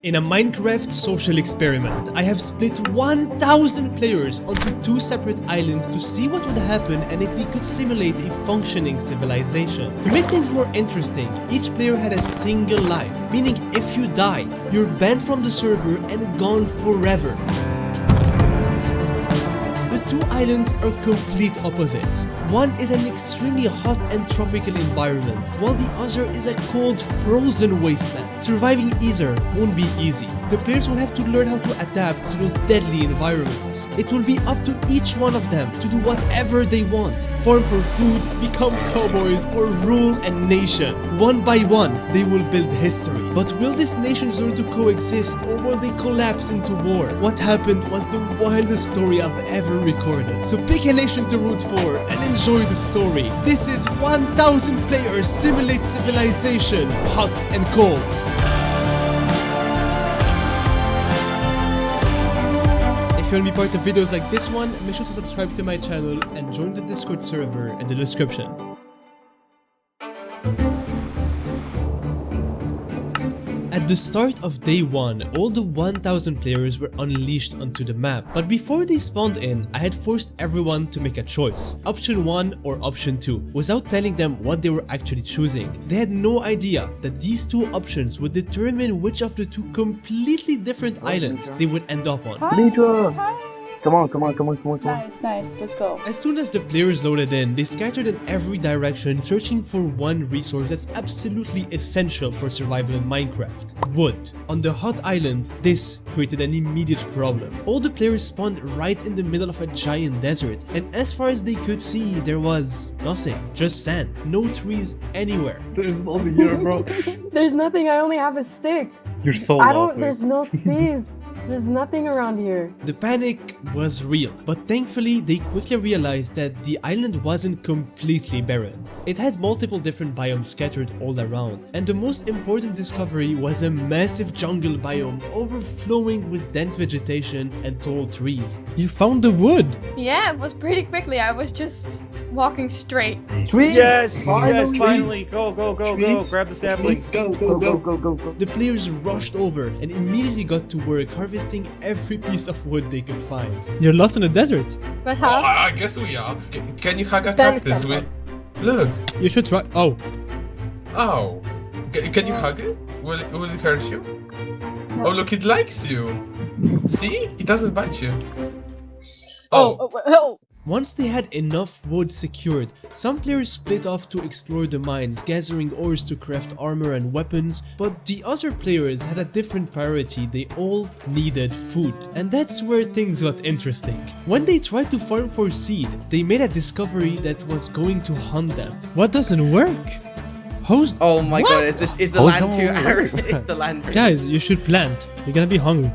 In a Minecraft social experiment, I have split 1000 players onto 2 separate islands to see what would happen and if they could simulate a functioning civilization. To make things more interesting, each player had a single life, meaning if you die, you're banned from the server and gone forever. The 2 islands are complete opposites. One is an extremely hot and tropical environment, while the other is a cold, frozen wasteland. Surviving either won't be easy. The players will have to learn how to adapt to those deadly environments. It will be up to each one of them to do whatever they want. Farm for food, become cowboys, or rule a nation. One by one, they will build history. But will these nations learn to coexist, or will they collapse into war? What happened was the wildest story I've ever recorded. So pick a nation to root for and enjoy the story. This is 1000 players simulate civilization, hot and cold. If you want to be part of videos like this one, make sure to subscribe to my channel and join the Discord server in the description. At the start of day 1, all the 1000 players were unleashed onto the map, but before they spawned in, I had forced everyone to make a choice, option 1 or option 2, without telling them what they were actually choosing. They had no idea that these 2 options would determine which of the 2 completely different islands they would end up on. Hi. Come on. Nice, let's go. As soon as the players loaded in, they scattered in every direction searching for one resource that's absolutely essential for survival in Minecraft: wood. On the hot island, this created an immediate problem. All the players spawned right in the middle of a giant desert, and as far as they could see, there was nothing, just sand, no trees anywhere. There's nothing here, bro. There's nothing, I only have a stick. You're so There's no trees. There's nothing around here. The panic was real, but thankfully they quickly realized that the island wasn't completely barren. It had multiple different biomes scattered all around, and the most important discovery was a massive jungle biome overflowing with dense vegetation and tall trees. You found the wood! Yeah, it was pretty quickly. I was just walking straight. Trees! Yes, Finally. finally! Go! Trees. Grab the saplings. Go. The players rushed over and immediately got to work harvesting every piece of wood they could find. You're lost in the desert. But Oh, how? I guess we are. Can you hug a Sandstone. cactus with? Look. You should try. Oh. Oh. Can you hug it? Will it hurt you? Oh, look, it likes you. See? It doesn't bite you. Oh. Once they had enough wood secured, some players split off to explore the mines, gathering ores to craft armor and weapons, but the other players had a different priority. They all needed food. And that's where things got interesting. When they tried to farm for seed, they made a discovery that was going to hunt them. What doesn't work? How's— Oh my What? god, is the land too arid? The land. Guys, you should plant. You're gonna be hungry.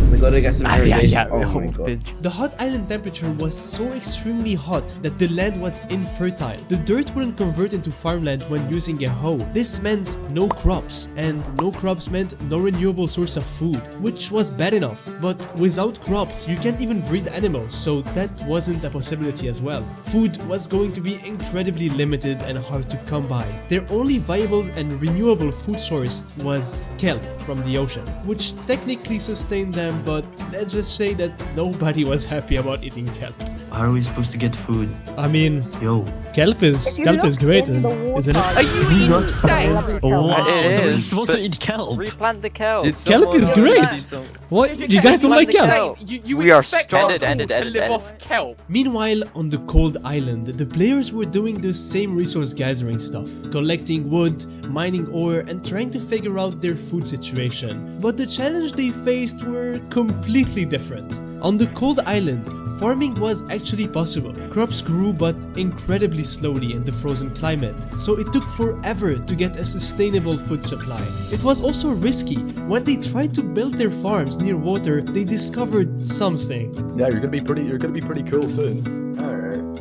We gotta get some irrigation. Oh my god. The hot island temperature was so extremely hot that the land was infertile. The dirt wouldn't convert into farmland when using a hoe. This meant no crops, and no crops meant no renewable source of food, which was bad enough. But without crops, you can't even breed animals, so that wasn't a possibility as well. Food was going to be incredibly limited and hard to come by. Their only viable and renewable food source was kelp from the ocean, which technically sustained them, but let's just say that nobody was happy about eating kelp. How are we supposed to get food? I mean, Yo. kelp is great, isn't it? Are you insane? So we're supposed to eat kelp. Replant the kelp. Kelp is great! What? You guys don't like kelp? We are expect starved. us all to live off kelp. Meanwhile, on the cold island, the players were doing the same resource gathering stuff, collecting wood, mining ore, and trying to figure out their food situation. But the challenge they faced were completely different. On the cold island, farming was actually possible. Crops grew but incredibly slowly in the frozen climate, so it took forever to get a sustainable food supply. It was also risky. When they tried to build their farms near water, they discovered something. Yeah, you're gonna be pretty cool soon.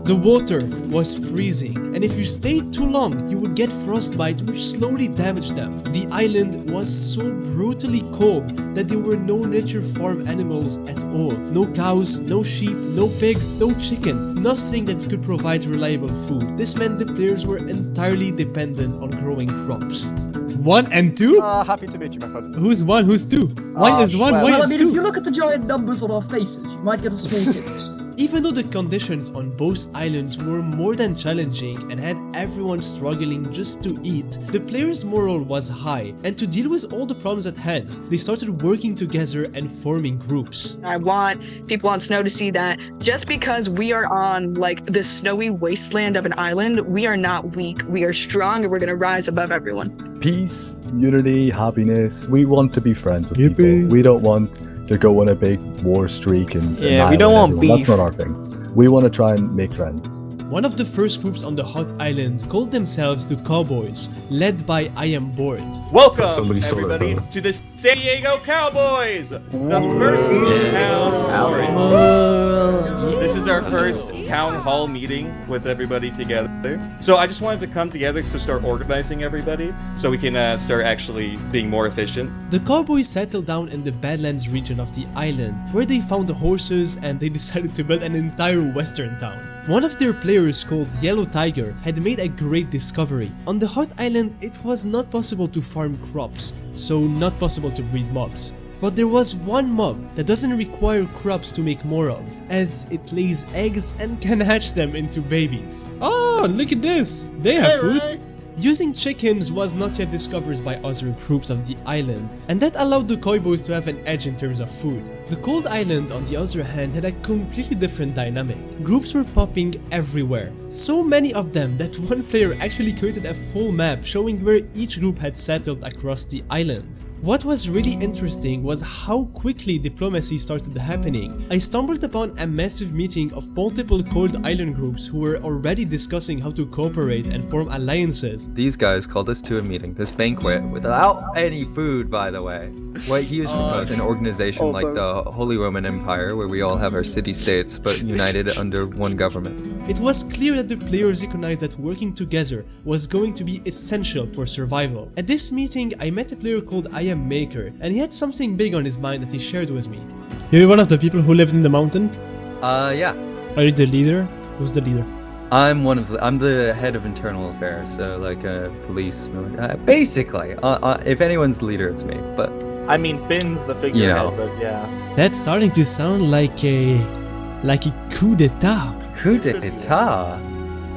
The water was freezing, and if you stayed too long, you would get frostbite, which slowly damaged them. The island was so brutally cold that there were no nature farm animals at all. No cows, no sheep, no pigs, no chicken, nothing that could provide reliable food. This meant the players were entirely dependent on growing crops. 1 and 2? Happy to meet you, my friend. Who's 1? Who's 2? Why is 1? well, Why Well, I is mean, 2? if you look at the giant numbers on our faces, you might get a small hint. Even though the conditions on both islands were more than challenging and had everyone struggling just to eat, the players' morale was high, and to deal with all the problems at hand, they started working together and forming groups. I want people on Snow to see that just because we are on like the snowy wasteland of an island, we are not weak, we are strong, and we're gonna rise above everyone. Peace, unity, happiness. We want to be friends with Yippee. people. We don't want to go on a big war streak and Yeah, we don't annihilate want everyone. beef. That's not our thing. We want to try and make friends. One of the first groups on the hot island called themselves the Cowboys, led by I Am Bored. Welcome, Somebody stole it, everybody, bro. to the San Diego Cowboys, the first town. This is our first town hall meeting with everybody together. So I just wanted to come together to start organizing everybody, so we can start actually being more efficient. The Cowboys settled down in the Badlands region of the island, where they found the horses and they decided to build an entire western town. One of their players, called Yellow Tiger, had made a great discovery. On the hot island, it was not possible to farm crops, so not possible to breed mobs. But there was one mob that doesn't require crops to make more of, as it lays eggs and can hatch them into babies. Oh, look at this! They have food! Using chickens was not yet discovered by other groups of the island, and that allowed the Cowboys to have an edge in terms of food. The cold island, on the other hand, had a completely different dynamic. Groups were popping everywhere, so many of them that one player actually created a full map showing where each group had settled across the island. What was really interesting was how quickly diplomacy started happening. I stumbled upon a massive meeting of multiple cold island groups who were already discussing how to cooperate and form alliances. These guys called us to a meeting, this banquet, without any food, by the way. What he was proposing, an organization like the Holy Roman Empire, where we all have our city-states, but united under one government. It was clear that the players recognized that working together was going to be essential for survival. At this meeting, I met a player called I Am Maker, and he had something big on his mind that he shared with me. You're one of the people who lived in the mountain? Yeah. Are you the leader? Who's the leader? I'm the head of internal affairs, so like police, basically. If anyone's the leader, it's me, but... I mean, Finn's the figurehead, but yeah. That's starting to sound like a coup d'etat. Coup d'etat?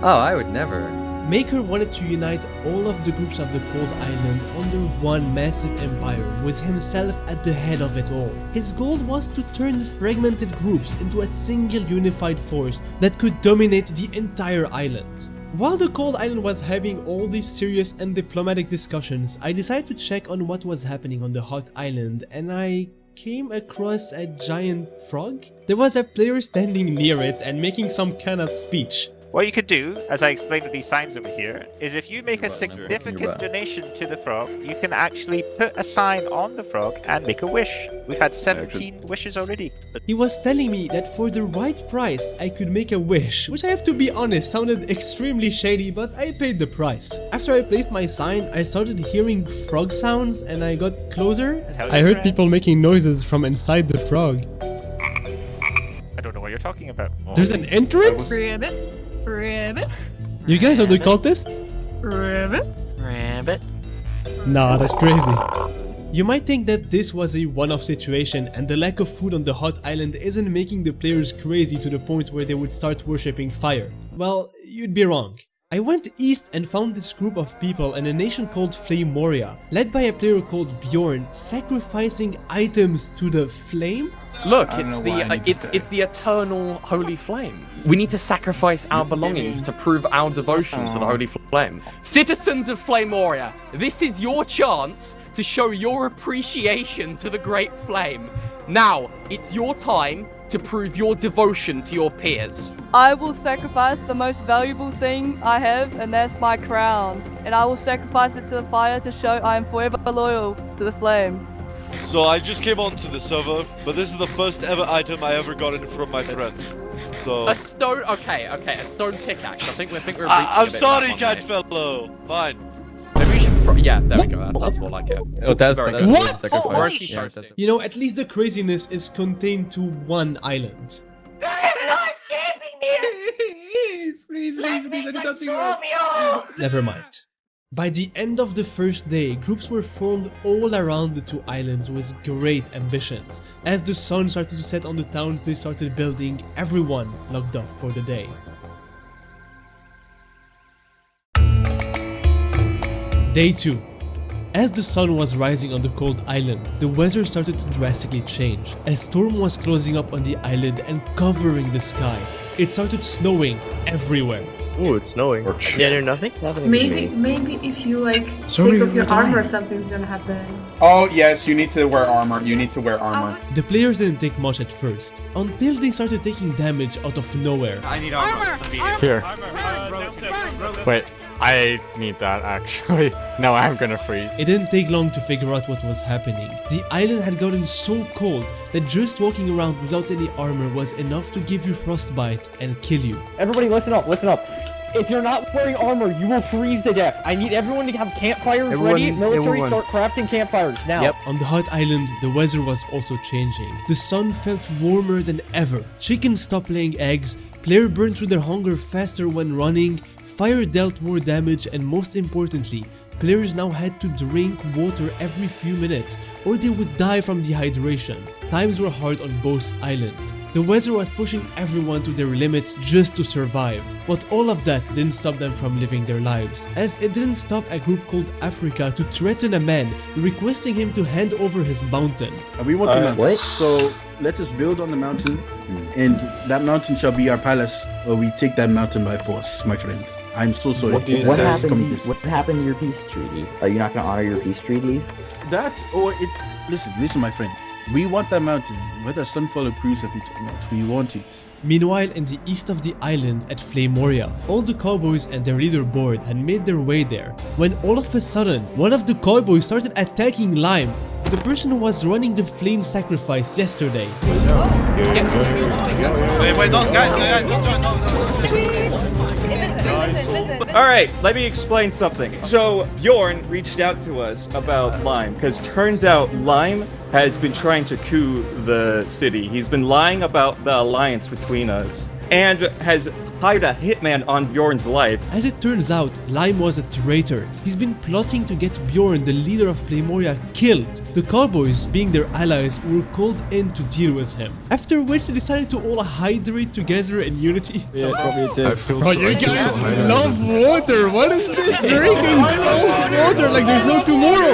Oh, I would never. Maker wanted to unite all of the groups of the Cold Island under one massive empire, with himself at the head of it all. His goal was to turn fragmented groups into a single unified force that could dominate the entire island. While the Cold Island was having all these serious and diplomatic discussions, I decided to check on what was happening on the Hot Island, and I came across a giant frog. There was a player standing near it and making some kind of speech. What you could do, as I explained with these signs over here, is if you make a significant donation to the frog, you can actually put a sign on the frog and make a wish. We've had 17 wishes already. He was telling me that for the right price, I could make a wish, which I have to be honest sounded extremely shady, but I paid the price. After I placed my sign, I started hearing frog sounds and I got closer. I heard people making noises from inside the frog. I don't know what you're talking about. There's an entrance? Rabbit. You guys are the cultists? Rabbit. Nah, that's crazy. You might think that this was a one-off situation and the lack of food on the hot island isn't making the players crazy to the point where they would start worshipping fire. Well, you'd be wrong. I went east and found this group of people in a nation called Flame Moria, led by a player called Bjorn, sacrificing items to the flame? Look, it's the eternal holy flame. We need to sacrifice our belongings to prove our devotion to the holy flame. Citizens of Flame Moria, this is your chance to show your appreciation to the great flame. Now, it's your time to prove your devotion to your peers. I will sacrifice the most valuable thing I have, and that's my crown. And I will sacrifice it to the fire to show I am forever loyal to the flame. So I just came onto the server, but this is the first ever item I ever gotten from my friend. So a stone, okay, a stone pickaxe. I think we're reaching I'm sorry, cat fellow. Fine. Maybe we should. Yeah, there we go. That's more like it. Oh, that's What? You know, at least the craziness is contained to one island. Never mind. By the end of the first day, groups were formed all around the two islands with great ambitions. As the sun started to set on the towns they started building, everyone logged off for the day. Day 2. As the sun was rising on the cold island, the weather started to drastically change. A storm was closing up on the island and covering the sky. It started snowing everywhere. Ooh, it's snowing. Yeah, there's nothing's happening. Maybe if you like take off your armor, something's gonna happen. Oh yes, you need to wear armor. You need to wear armor. The players didn't take much at first, until they started taking damage out of nowhere. I need armor. Here. Wait, I need that actually. No, I'm gonna freeze. It didn't take long to figure out what was happening. The island had gotten so cold that just walking around without any armor was enough to give you frostbite and kill you. Everybody listen up, listen up. If you're not wearing armor, you will freeze to death. I need everyone to have campfires ready. Military, start crafting campfires now. Yep. On the hot island, the weather was also changing. The sun felt warmer than ever. Chickens stopped laying eggs, players burned through their hunger faster when running, fire dealt more damage, and most importantly, players now had to drink water every few minutes or they would die from dehydration. Times were hard on both islands. The weather was pushing everyone to their limits just to survive. But all of that didn't stop them from living their lives, as it didn't stop a group called Africa to threaten a man, requesting him to hand over his mountain. We want the mountain. So let us build on the mountain, and that mountain shall be our palace, or we take that mountain by force, my friends. I'm so sorry. What happened to your peace treaty? Are you not going to honor your peace treaties? Listen, my friends. We want that mountain, whether Sunfall approves of it or not. We want it. Meanwhile, in the east of the island at Flamoria, all the cowboys and their leader Board had made their way there, when all of a sudden, one of the cowboys started attacking Lime, the person who was running the flame sacrifice yesterday. Wait, don't, guys, Alright, let me explain something. So, Bjorn reached out to us about Lime, because turns out Lime has been trying to coup the city. He's been lying about the alliance between us, and has hired a hitman on Bjorn's life. As it turns out, Lime was a traitor. He's been plotting to get Bjorn, the leader of Flamoria, killed. The cowboys, being their allies, were called in to deal with him. After which they decided to all hydrate together in unity. Yeah, probably did. Bro, you guys love water! What is this? Drinking salt water like there's no tomorrow!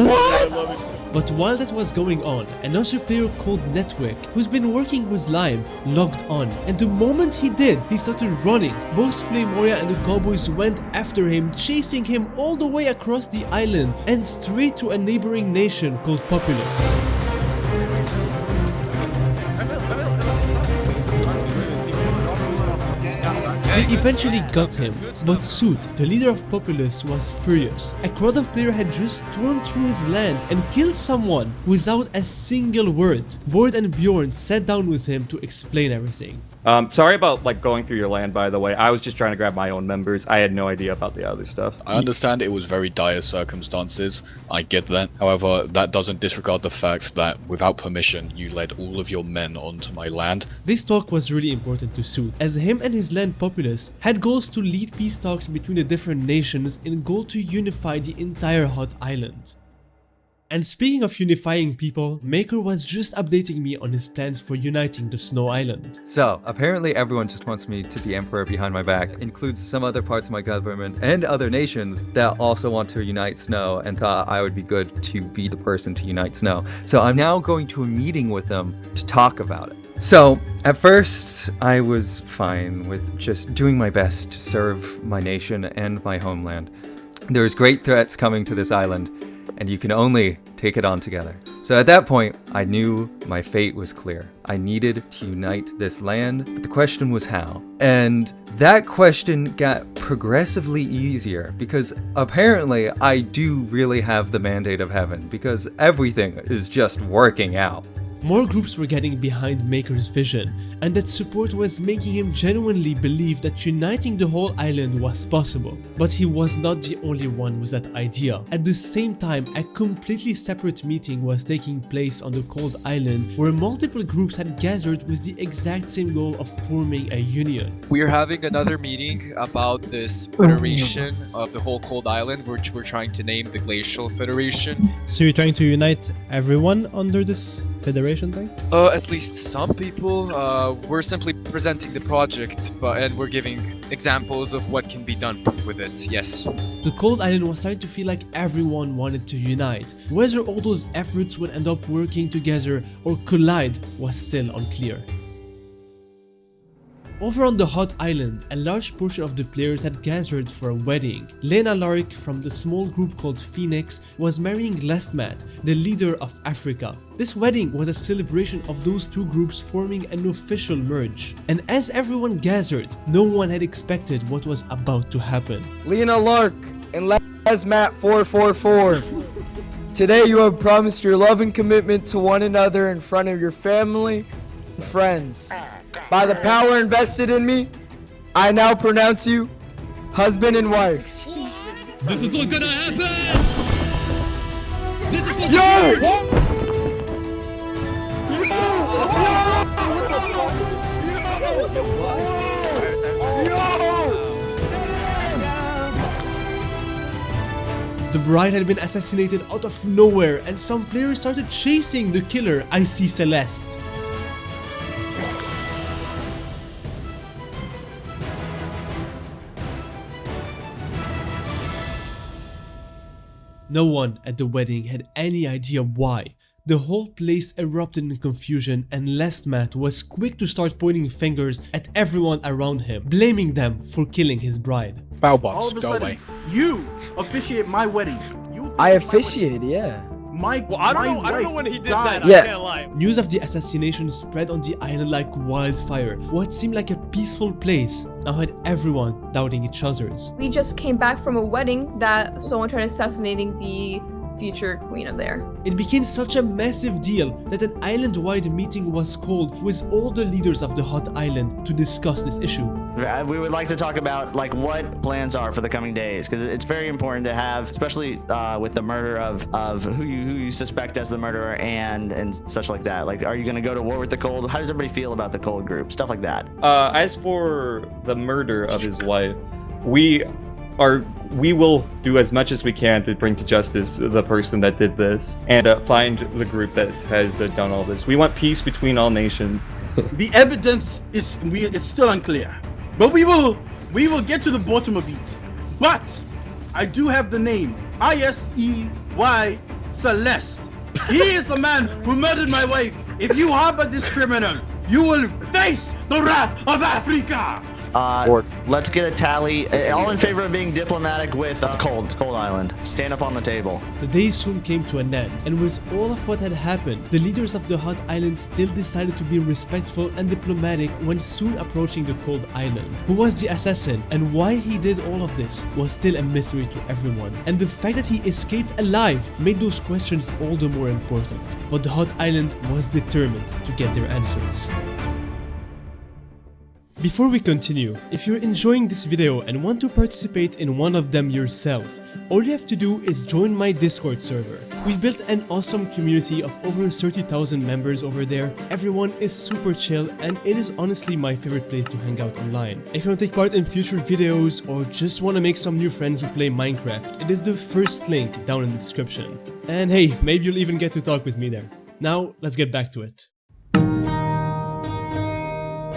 What? But while that was going on, another player called Netwick, who's been working with Lime, logged on, and the moment he did, he started running. Both Flamoria and the cowboys went after him, chasing him all the way across the island and straight to a neighboring nation called Populous. They eventually got him, but Soot, the leader of Populous, was furious. A crowd of players had just stormed through his land and killed someone without a single word. Board and Bjorn sat down with him to explain everything. Sorry about going through your land, by the way. I was just trying to grab my own members. I had no idea about the other stuff. I understand it was very dire circumstances. I get that. However, that doesn't disregard the fact that without permission, you led all of your men onto my land. This talk was really important to Soot, as him and his land Populous had goals to lead peace talks between the different nations in goal to unify the entire hot island. And speaking of unifying people, Maker was just updating me on his plans for uniting the Snow Island. So, apparently everyone just wants me to be emperor behind my back, includes some other parts of my government and other nations that also want to unite Snow and thought I would be good to be the person to unite Snow. So I'm now going to a meeting with them to talk about it. So, at first, I was fine with just doing my best to serve my nation and my homeland. There's great threats coming to this island, and you can only take it on together. So at that point, I knew my fate was clear. I needed to unite this land, but the question was how. And that question got progressively easier because apparently I do really have the mandate of heaven because everything is just working out. More groups were getting behind Maker's vision, and that support was making him genuinely believe that uniting the whole island was possible. But he was not the only one with that idea. At the same time, a completely separate meeting was taking place on the cold island where multiple groups had gathered with the exact same goal of forming a union. We are having another meeting about this federation of the whole cold island, which we're trying to name the Glacial Federation. So you're trying to unite everyone under this federation thing? At least some people. We're simply presenting the project, and we're giving examples of what can be done with it, yes. The cold island was starting to feel like everyone wanted to unite. Whether all those efforts would end up working together or collide was still unclear. Over on the hot island, a large portion of the players had gathered for a wedding. Lena Larik from the small group called Phoenix was marrying Lestmat, the leader of Africa. This wedding was a celebration of those two groups forming an official merge. And as everyone gathered, no one had expected what was about to happen. Lena Lark and Lestmat 444. Today you have promised your love and commitment to one another in front of your family and friends. By the power invested in me, I now pronounce you husband and wife. This is not gonna happen! This is The bride had been assassinated out of nowhere, and some players started chasing the killer, I See Celeste. No one at the wedding had any idea why. The whole place erupted in confusion, and Lestmat was quick to start pointing fingers at everyone around him, blaming them for killing his bride. All of a sudden, you officiate my wedding. I officiate, yeah. I don't know when he did that. Yeah. I can't lie. News of the assassination spread on the island like wildfire. What seemed like a peaceful place now had everyone doubting each other's. We just came back from a wedding that someone tried assassinating the future queen of there. It became such a massive deal that an island-wide meeting was called with all the leaders of the hot island to discuss this issue. We would like to talk about what plans are for the coming days, because it's very important to have, especially with the murder of who you suspect as the murderer and such like that. Like, are you going to go to war with the cold? How does everybody feel about the cold group? Stuff like that. As for the murder of his wife, we will do as much as we can to bring to justice the person that did this and find the group that has done all this. We want peace between all nations. The evidence is it's still unclear, but we will get to the bottom of it. But I do have the name ISEY Celeste. He is the man who murdered my wife. If you harbor this criminal, you will face the wrath of Africa. Let's get a tally. All in favor of being diplomatic with Cold Island. Stand up on the table. The day soon came to an end, and with all of what had happened, the leaders of the hot island still decided to be respectful and diplomatic when soon approaching the cold island. Who was the assassin and why he did all of this was still a mystery to everyone, and the fact that he escaped alive made those questions all the more important. But the hot island was determined to get their answers. Before we continue, if you're enjoying this video and want to participate in one of them yourself, all you have to do is join my Discord server. We've built an awesome community of over 30,000 members over there. Everyone is super chill, and it is honestly my favorite place to hang out online. If you want to take part in future videos or just want to make some new friends who play Minecraft, it is the first link down in the description. And hey, maybe you'll even get to talk with me there. Now, let's get back to it.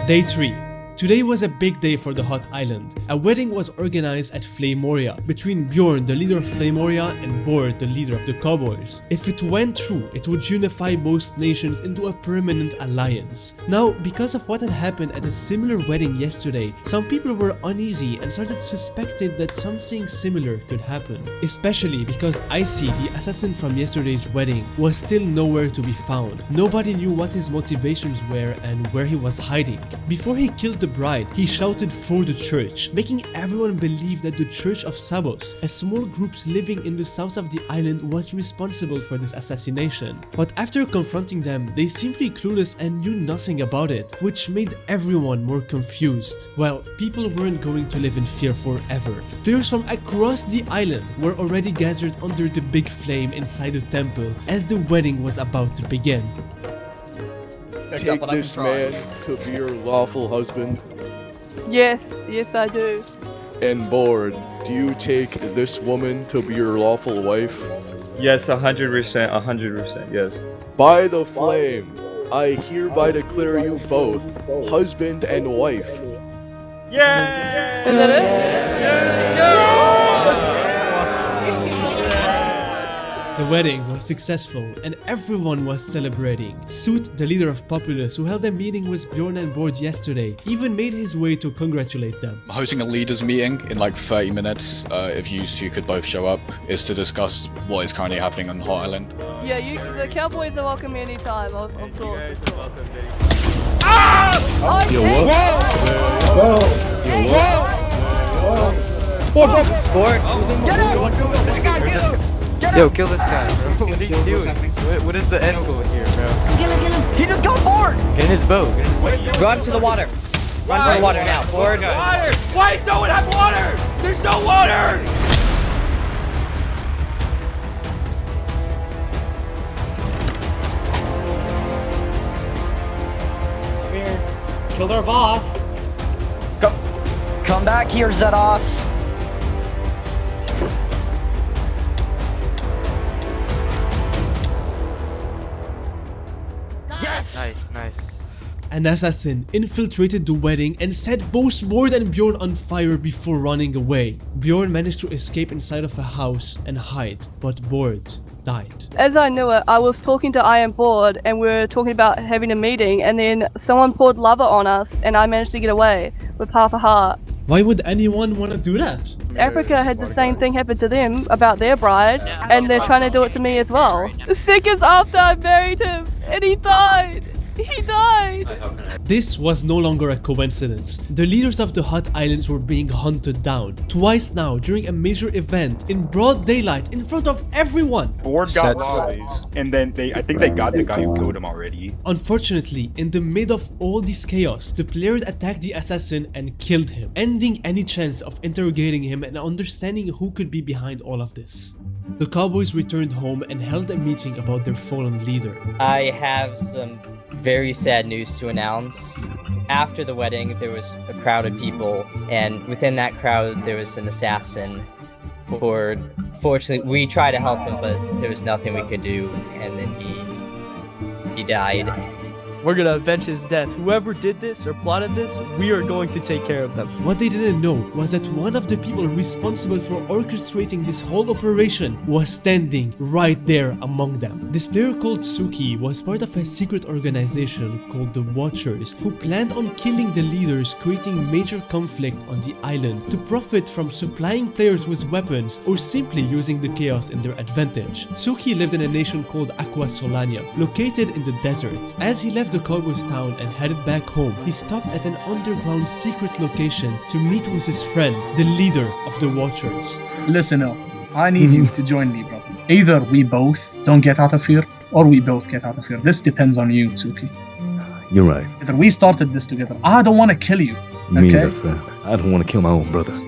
Day 3. Today was a big day for the hot island. A wedding was organized at Flamoria between Bjorn, the leader of Flamoria, and Bord, the leader of the Cowboys. If it went through, it would unify both nations into a permanent alliance. Now, because of what had happened at a similar wedding yesterday, some people were uneasy and started suspecting that something similar could happen. Especially because Icy, the assassin from yesterday's wedding, was still nowhere to be found. Nobody knew what his motivations were and where he was hiding. Before he killed the bride, he shouted for the church, making everyone believe that the Church of Sabos, a small group living in the south of the island, was responsible for this assassination. But after confronting them, they seemed clueless and knew nothing about it, which made everyone more confused. Well, people weren't going to live in fear forever. Players from across the island were already gathered under the big flame inside the temple as the wedding was about to begin. Take this man to be your lawful husband. Yes, I do. And Board, do you take this woman to be your lawful wife? Yes, 100%, 100%, yes. By the flame, I hereby declare you both husband and wife. Yeah! Is that it? The wedding was successful and everyone was celebrating. Soot, the leader of Populous, who held a meeting with Bjorn and Board yesterday, even made his way to congratulate them. I'm hosting a leaders meeting in like 30 minutes, if you two could both show up, is to discuss what is currently happening on Hot Island. Yeah, the Cowboys are welcome anytime, of course. Ah! Yo, what? Yo, kill this guy, bro. What are you doing? What is the end goal here, bro? Get him. He just got bored! Get in his boat. Run to the water. Run to the water now. Board. Water! Why does no one have water? There's no water! Come here. Killed our boss. Come back here, Zedos. Nice. An assassin infiltrated the wedding and set both Board and Bjorn on fire before running away. Bjorn managed to escape inside of a house and hide, but Board died. As I knew it, I was talking to I Am Board and we were talking about having a meeting, and then someone poured lava on us and I managed to get away with half a heart. Why would anyone want to do that? Africa had the same thing happen to them about their bride, and they're trying to do it to me as well. 6 seconds after I married him, and he died. He died! This was no longer a coincidence. The leaders of the Hot Islands were being hunted down. Twice now during a major event in broad daylight in front of everyone. Board got robbed, and then I think they got the guy who killed him already. Unfortunately, in the mid of all this chaos, the players attacked the assassin and killed him, ending any chance of interrogating him and understanding who could be behind all of this. The Cowboys returned home and held a meeting about their fallen leader. I have some very sad news to announce. After the wedding, there was a crowd of people, and within that crowd, there was an assassin. Fortunately, we tried to help him, but there was nothing we could do, and then he died. We're gonna avenge his death. Whoever did this or plotted this, we are going to take care of them. What they didn't know was that one of the people responsible for orchestrating this whole operation was standing right there among them. This player called Suki was part of a secret organization called the Watchers, who planned on killing the leaders, creating major conflict on the island to profit from supplying players with weapons or simply using the chaos in their advantage. Suki lived in a nation called Aqua Solania, located in the desert. As he left the Cowboys town and headed back home, he stopped at an underground secret location to meet with his friend, the leader of the Watchers. Listen up, I need you to join me, brother. Either we both don't get out of here, or we both get out of here. This depends on you, Tsuki. You're right. Either we started this together. I don't want to kill you, Me neither, friend. I don't want to kill my own brothers.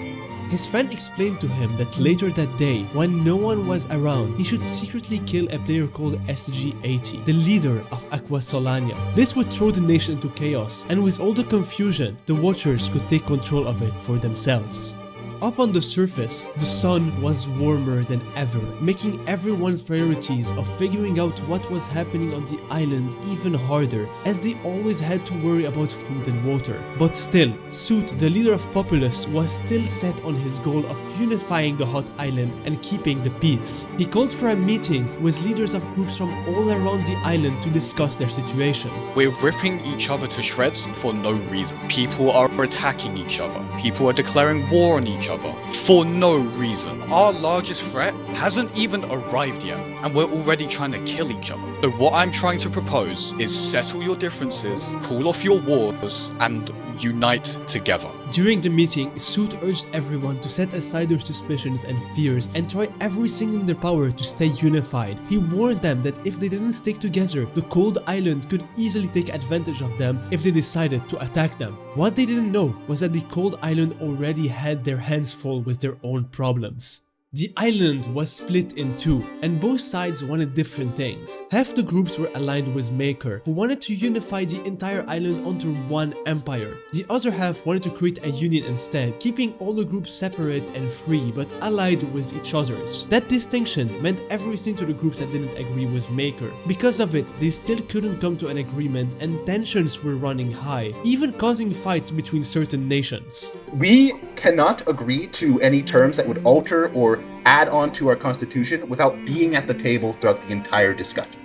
His friend explained to him that later that day, when no one was around, he should secretly kill a player called SG-80, the leader of Aqua Solania. This would throw the nation into chaos, and with all the confusion, the Watchers could take control of it for themselves. Up on the surface, the sun was warmer than ever, making everyone's priorities of figuring out what was happening on the island even harder, as they always had to worry about food and water. But still, Soot, the leader of Populous, was still set on his goal of unifying the Hot Island and keeping the peace. He called for a meeting with leaders of groups from all around the island to discuss their situation. We're ripping each other to shreds for no reason. People are attacking each other. People are declaring war on each other. other for no reason. Our largest threat hasn't even arrived yet, and we're already trying to kill each other. So what I'm trying to propose is settle your differences, call off your wars, and unite together. During the meeting, Suit urged everyone to set aside their suspicions and fears and try everything in their power to stay unified. He warned them that if they didn't stick together, the Cold Island could easily take advantage of them if they decided to attack them. What they didn't know was that the Cold Island already had their hands full with their own problems. The island was split in two, and both sides wanted different things. Half the groups were aligned with Maker, who wanted to unify the entire island under one empire. The other half wanted to create a union instead, keeping all the groups separate and free, but allied with each other's. That distinction meant everything to the groups that didn't agree with Maker. Because of it, they still couldn't come to an agreement, and tensions were running high, even causing fights between certain nations. We cannot agree to any terms that would alter or add on to our constitution without being at the table throughout the entire discussion.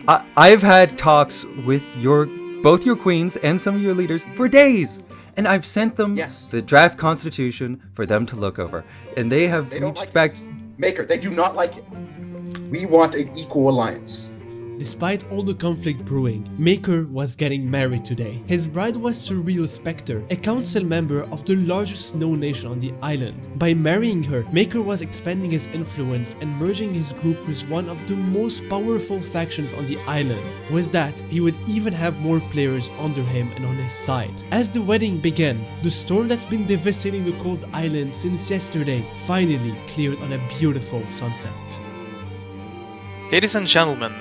I've had talks with both your queens and some of your leaders for days, and I've sent them the draft constitution for them to look over, and they have reached back. Maker, they do not like it. We want an equal alliance. Despite all the conflict brewing, Maker was getting married today. His bride was Surreal Spectre, a council member of the largest snow nation on the island. By marrying her, Maker was expanding his influence and merging his group with one of the most powerful factions on the island. With that, he would even have more players under him and on his side. As the wedding began, the storm that's been devastating the Cold Island since yesterday finally cleared on a beautiful sunset. Ladies and gentlemen,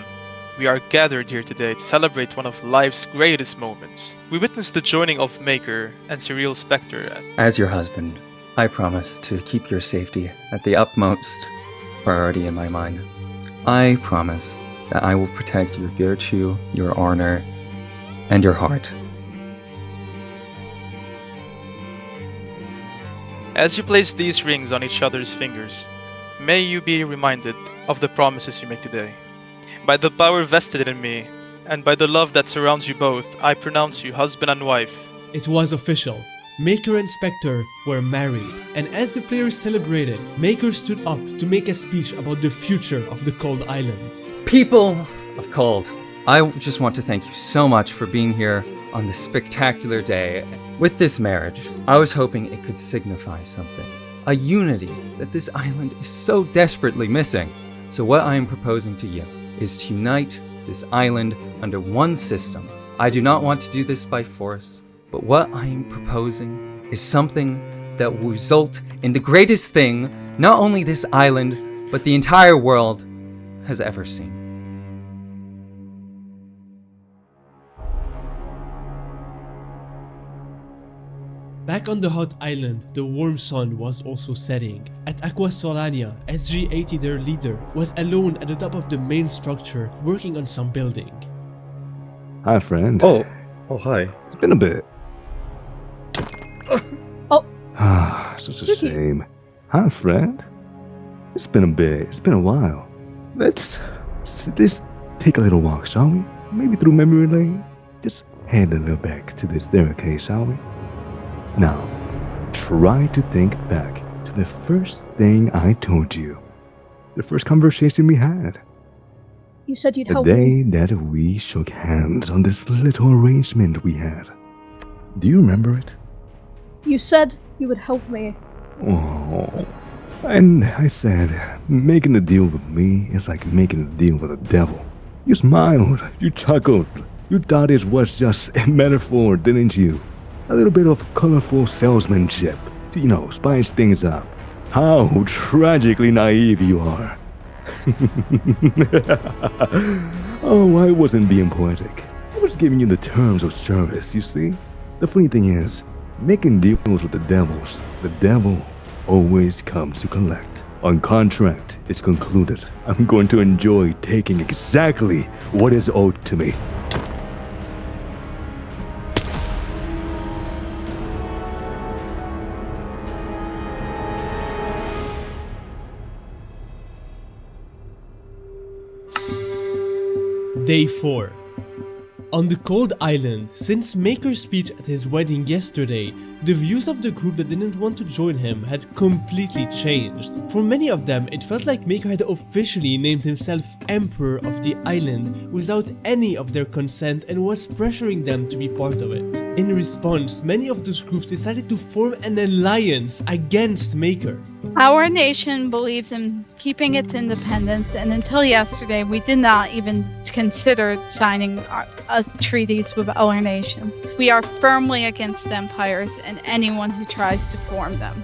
we are gathered here today to celebrate one of life's greatest moments. We witnessed the joining of Maker and Surreal Spectre. As your husband, I promise to keep your safety at the utmost priority in my mind. I promise that I will protect your virtue, your honor, and your heart. As you place these rings on each other's fingers, may you be reminded of the promises you make today. By the power vested in me, and by the love that surrounds you both, I pronounce you husband and wife. It was official. Maker and Spectre were married, and as the players celebrated, Maker stood up to make a speech about the future of the Cold Island. People of Cold, I just want to thank you so much for being here on this spectacular day. With this marriage, I was hoping it could signify something. A unity that this island is so desperately missing. So what I am proposing to you is to unite this island under one system. I do not want to do this by force, but what I am proposing is something that will result in the greatest thing not only this island, but the entire world has ever seen. Back on the hot island, the warm sun was also setting. At Aqua Solania, SG-80, their leader, was alone at the top of the main structure, working on some building. Hi, friend. Oh, hi. It's been a bit. Oh. Such a shame. Hi, friend. It's been a bit. It's been a while. Let's take a little walk, shall we? Maybe through memory lane. Just head a little back to this staircase, shall we? Now, try to think back to the first thing I told you. The first conversation we had. You said you'd The help day me. that we shook hands on this little arrangement we had. Do you remember it? You said you would help me. Oh. And I said, making a deal with me is like making a deal with the devil. You smiled, you chuckled, you thought it was just a metaphor, didn't you? A little bit of colorful salesmanship to, spice things up. How tragically naive you are. Oh, I wasn't being poetic. I was giving you the terms of service, you see? The funny thing is, making deals with the devil always comes to collect. On contract is concluded, I'm going to enjoy taking exactly what is owed to me. Day 4. On the cold island, since Maker's speech at his wedding yesterday, the views of the group that didn't want to join him had completely changed. For many of them, it felt like Maker had officially named himself Emperor of the island without any of their consent and was pressuring them to be part of it. In response, many of those groups decided to form an alliance against Maker. Our nation believes in keeping its independence, and until yesterday, we did not even consider signing treaties with other nations. We are firmly against empires and anyone who tries to form them.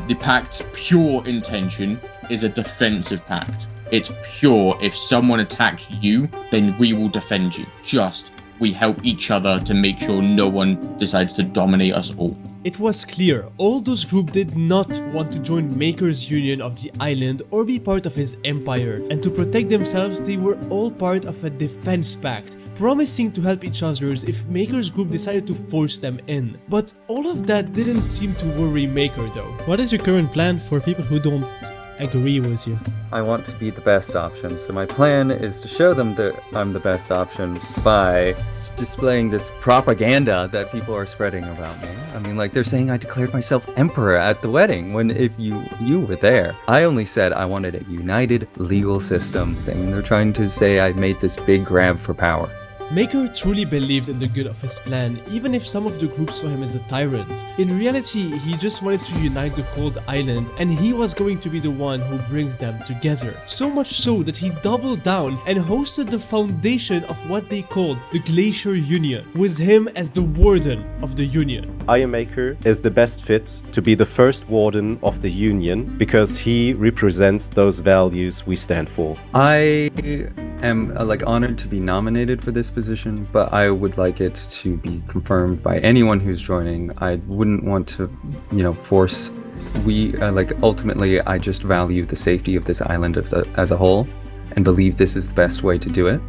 The pact's pure intention is a defensive pact. It's pure. If someone attacks you, then we will defend you. We help each other to make sure no one decides to dominate us all. It was clear, all those groups did not want to join Maker's union of the island or be part of his empire, and to protect themselves they were all part of a defense pact, promising to help each other if Maker's group decided to force them in. But all of that didn't seem to worry Maker though. What is your current plan for people who don't agree with you? I want to be the best option, so my plan is to show them that I'm the best option by displaying this propaganda that people are spreading about me. I mean, like, they're saying I declared myself emperor at the wedding, when if you were there. I only said I wanted a united legal system thing. They're trying to say I made this big grab for power. Maker truly believed in the good of his plan, even if some of the group saw him as a tyrant. In reality, he just wanted to unite the cold island, and he was going to be the one who brings them together. So much so that he doubled down and hosted the foundation of what they called the Glacier Union, with him as the warden of the union. Iron Maker is the best fit to be the first warden of the union because he represents those values we stand for. I am honored to be nominated for this position, but I would like it to be confirmed by anyone who's joining. I wouldn't want to, force. Ultimately, I just value the safety of this island as a whole and believe this is the best way to do it.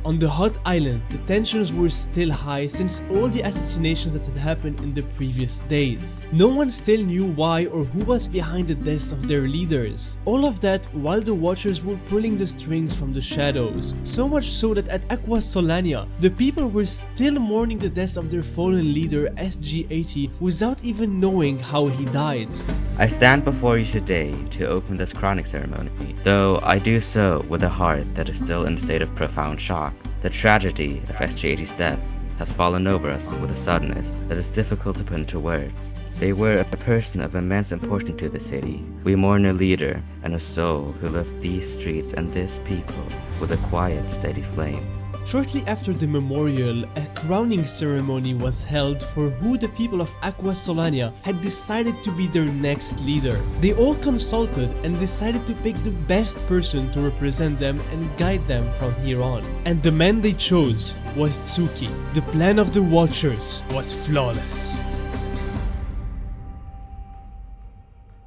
On the hot island, the tensions were still high since all the assassinations that had happened in the previous days. No one still knew why or who was behind the deaths of their leaders. All of that while the Watchers were pulling the strings from the shadows. So much so that at Aqua Solania, the people were still mourning the deaths of their fallen leader SG-80 without even knowing how he died. I stand before you today to open this crowning ceremony, though I do so with a heart that is still in a state of profound shock. The tragedy of SG-80's death has fallen over us with a suddenness that is difficult to put into words. They were a person of immense importance to the city. We mourn a leader and a soul who left these streets and this people with a quiet, steady flame. Shortly after the memorial, a crowning ceremony was held for who the people of Aqua Solania had decided to be their next leader. They all consulted and decided to pick the best person to represent them and guide them from here on. And the man they chose was Tsuki. The plan of the Watchers was flawless.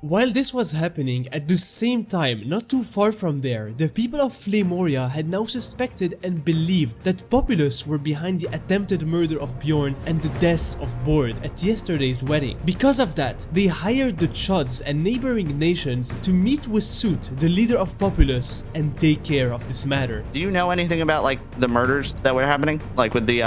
While this was happening, at the same time, not too far from there, the people of Flamoria had now suspected and believed that Populous were behind the attempted murder of Bjorn and the deaths of Bord at yesterday's wedding. Because of that, they hired the Chods and neighboring nations to meet with Soot, the leader of Populous, and take care of this matter. Do you know anything about the murders that were happening? With the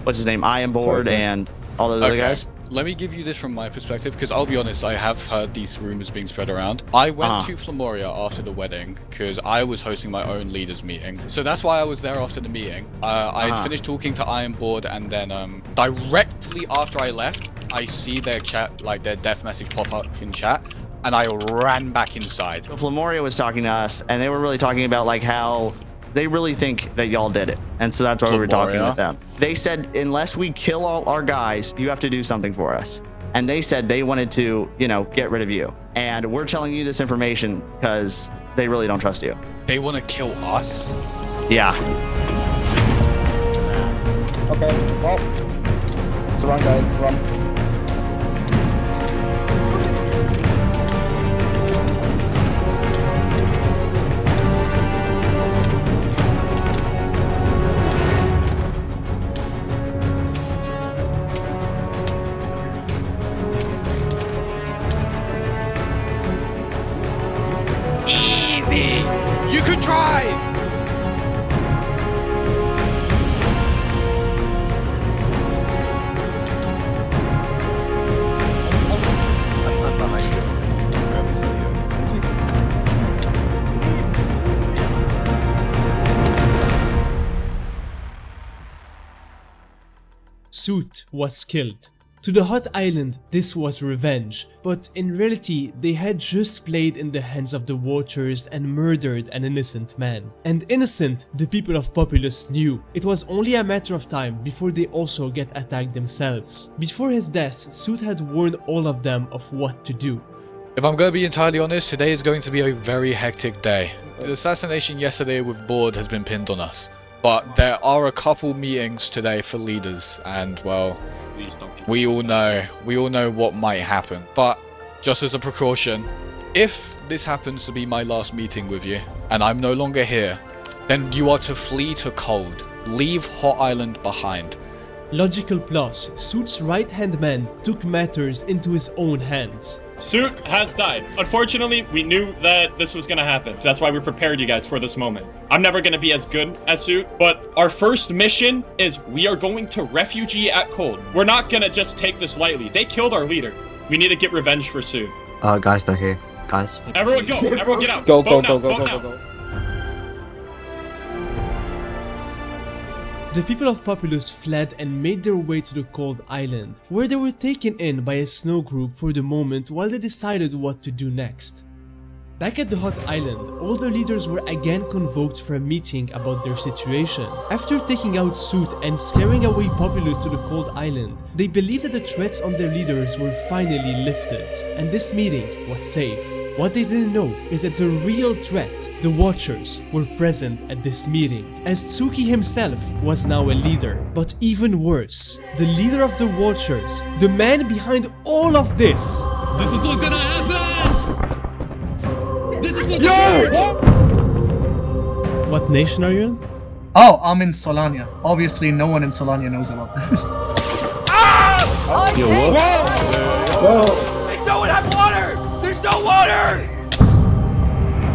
what's his name, Iron Bord and all those other guys? Let me give you this from my perspective, because I'll be honest, I have heard these rumors being spread around. I went to Flamoria after the wedding because I was hosting my own leaders meeting. So that's why I was there after the meeting. I had finished talking to Iron Board, and then directly after I left, I see their chat, their death message pop up in chat, and I ran back inside. So Flamoria was talking to us, and they were really talking about how they really think that y'all did it. And so that's why we were talking with them. They said, unless we kill all our guys, you have to do something for us. And they said they wanted to, get rid of you. And we're telling you this information because they really don't trust you. They want to kill us? Yeah. Okay, well, let's run, guys, run. You could try! Soot was killed. To the Hot Island, this was revenge, but in reality, they had just played in the hands of the Watchers and murdered an innocent man. And innocent, the people of Populous knew. It was only a matter of time before they also get attacked themselves. Before his death, Soot had warned all of them of what to do. If I'm going to be entirely honest, today is going to be a very hectic day. The assassination yesterday with Board has been pinned on us, but there are a couple meetings today for leaders, and well, we all know what might happen. But just as a precaution, if this happens to be my last meeting with you, and I'm no longer here, then you are to flee to Cold. Leave Hot Island behind. Logical plus, Soot's right-hand man took matters into his own hands. Soot has died. Unfortunately, we knew that this was gonna happen. That's why we prepared you guys for this moment. I'm never gonna be as good as Soot, but our first mission is we are going to refugee at Cold. We're not gonna just take this lightly. They killed our leader. We need to get revenge for Soot. Guys, they're here. Guys. Everyone go! Everyone get out! Go, Vote go, now. go, Vote go, now. go, go. The people of Populous fled and made their way to the Cold Island, where they were taken in by a snow group for the moment while they decided what to do next. Back at the Hot Island, all the leaders were again convoked for a meeting about their situation. After taking out Soot and scaring away Populous to the Cold Island, they believed that the threats on their leaders were finally lifted, and this meeting was safe. What they didn't know is that the real threat, the Watchers, were present at this meeting, as Tsuki himself was now a leader. But even worse, the leader of the Watchers, the man behind all of this. This is not gonna happen! What nation are you in? Oh, I'm in Solania. Obviously, no one in Solania knows about this. Yo, what? Whoa! They don't have water! There's no water!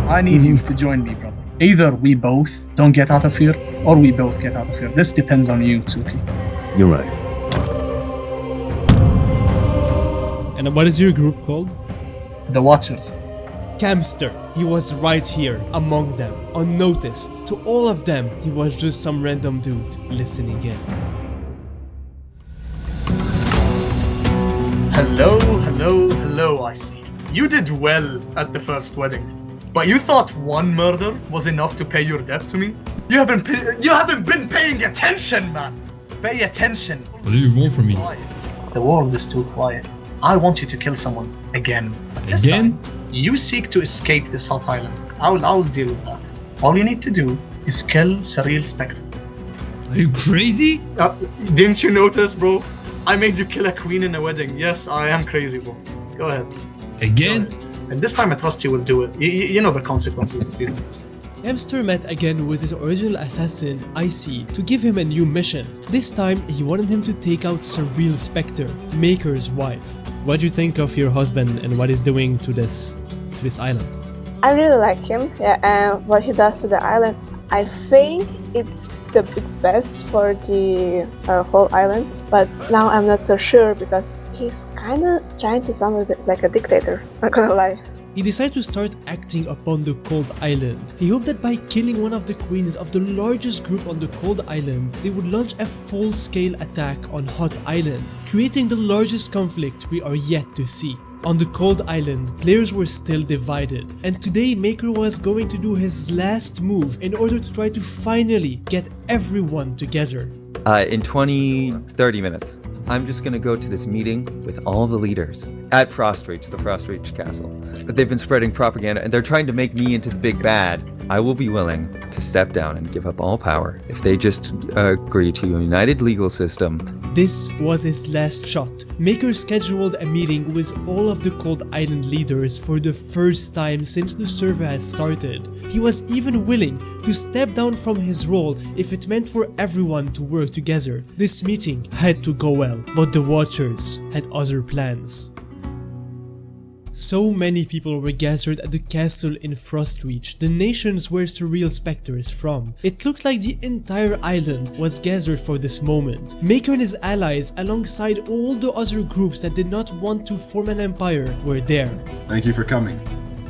I need you to join me, brother. Either we both don't get out of here, or we both get out of here. This depends on you, Tsuki. You're right. And what is your group called? The Watchers. Camster, he was right here, among them, unnoticed. To all of them, he was just some random dude listening in. Hello, I see. You did well at the first wedding, but you thought one murder was enough to pay your debt to me? You haven't been paying attention, man! Pay attention. What do you want from me? The world is too quiet. I want you to kill someone again. This time, you seek to escape this hot island. I'll deal with that. All you need to do is kill Surreal Spectre. Are you crazy? Didn't you notice, bro? I made you kill a queen in a wedding. Yes, I am crazy, bro. Go ahead. Again? Go ahead. And this time I trust you will do it. You know the consequences if you do it. Hamster met again with his original assassin, Icy, to give him a new mission. This time, he wanted him to take out Surreal Spectre, Maker's wife. What do you think of your husband and what he's doing to this island? I really like him, yeah, and what he does to the island. I think it's best for the whole island, but now I'm not so sure because he's kind of trying to sound a bit like a dictator, not gonna lie. He decided to start acting upon the Cold Island. He hoped that by killing one of the queens of the largest group on the Cold Island, they would launch a full-scale attack on Hot Island, creating the largest conflict we are yet to see. On the Cold Island, players were still divided, and today Maker was going to do his last move in order to try to finally get everyone together. In 20-30 minutes, I'm just gonna go to this meeting with all the leaders at Frostreach, the Frostreach castle. But they've been spreading propaganda and they're trying to make me into the big bad. I will be willing to step down and give up all power if they just agree to a united legal system. This was his last shot. Maker scheduled a meeting with all of the Cold Island leaders for the first time since the server has started. He was even willing to step down from his role if it meant for everyone to work together. This meeting had to go well, but the Watchers had other plans. So many people were gathered at the castle in Frostreach, the nations where Surreal Spectre is from. It looked like the entire island was gathered for this moment. Maker and his allies, alongside all the other groups that did not want to form an empire, were there. Thank you for coming.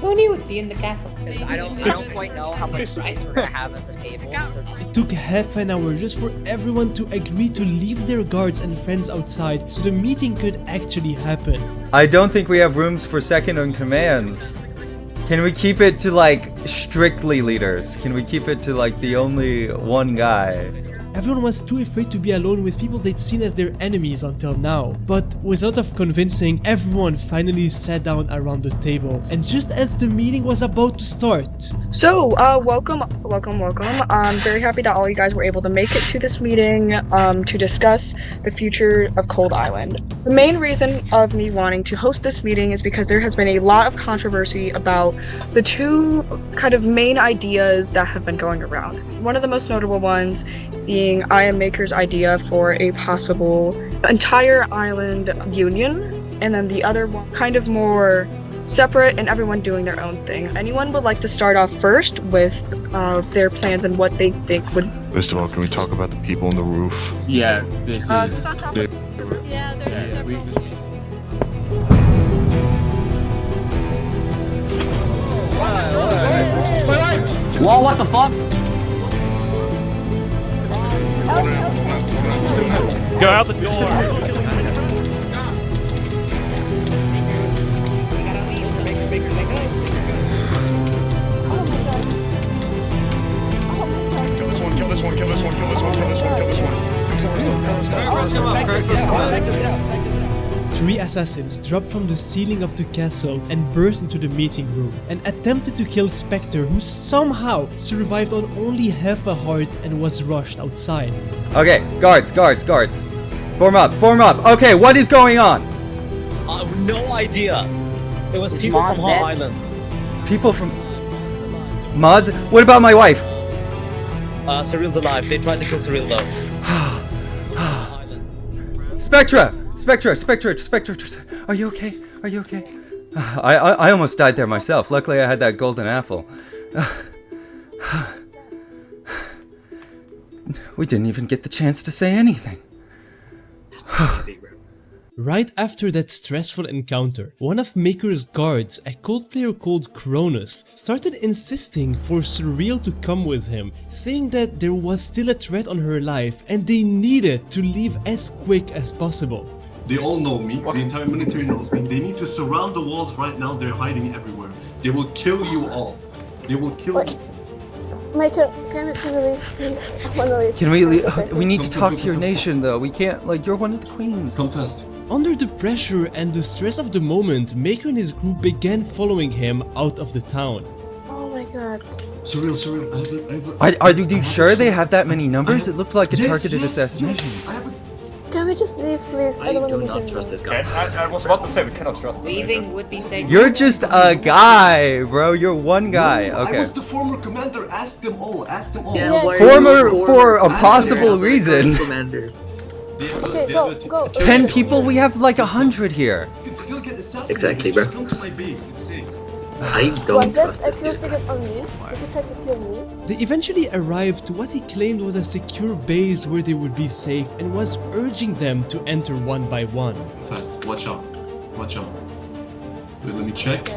Who knew would be in the castle? I don't quite know how much rights we're gonna have at the table. It took half an hour just for everyone to agree to leave their guards and friends outside so the meeting could actually happen. I don't think we have rooms for second on commands. Can we keep it to like strictly leaders? Can we keep it to like the only one guy? Everyone was too afraid to be alone with people they'd seen as their enemies until now. But without of convincing, everyone finally sat down around the table. And just as the meeting was about to start... So, welcome. I'm very happy that all you guys were able to make it to this meeting to discuss the future of Cold Island. The main reason of me wanting to host this meeting is because there has been a lot of controversy about the two kind of main ideas that have been going around. One of the most notable ones being I Am Maker's idea for a possible entire island union, and then the other one kind of more separate and everyone doing their own thing. Anyone would like to start off first with their plans and what they think would... First of all, can we talk about the people on the roof? Yeah, this is... Yeah, there's several. Whoa, what the fuck? Go out the door. Kill this one. Three assassins dropped from the ceiling of the castle and burst into the meeting room and attempted to kill Spectre, who somehow survived on only half a heart and was rushed outside. Okay, guards. Form up. Okay, what is going on? No idea. It was people from Hot Island. People from... Maz? What about my wife? Cyril's alive. They tried to kill Cyril though. Spectra! Are you okay? I almost died there myself. Luckily I had that golden apple. We didn't even get the chance to say anything. Right after that stressful encounter, one of Maker's guards, a cult player called Cronus, started insisting for Surreal to come with him, saying that there was still a threat on her life and they needed to leave as quick as possible. They all know me, the entire military knows me. They need to surround the walls right now, they're hiding everywhere. They will kill you all. They will kill you. Maker, can we leave, please? I wanna leave. Can we leave? We need to talk to your nation though. We can't, like, you're one of the queens. Come fast. Under the pressure and the stress of the moment, Maker and his group began following him out of the town. Oh my god. Surreal, Are you sure they have that many numbers? It looked like a targeted assassination. Can we just leave, please? I don't want to be trust this guy. I was about to say we cannot trust him. Leaving would be safe. You're just a guy, bro. You're one guy. Okay. I was the former commander. Ask them all. Yeah, former for a possible reason. Okay, go. 10 people? We have like 100 here. You can still get assassinated. Exactly, bro. Just come to my base. It's safe. I don't Was trust that this dude. exclusive on me? Did you try to kill me? They eventually arrived to what he claimed was a secure base where they would be safe and was urging them to enter one by one. Fast. Watch out. Wait, let me check.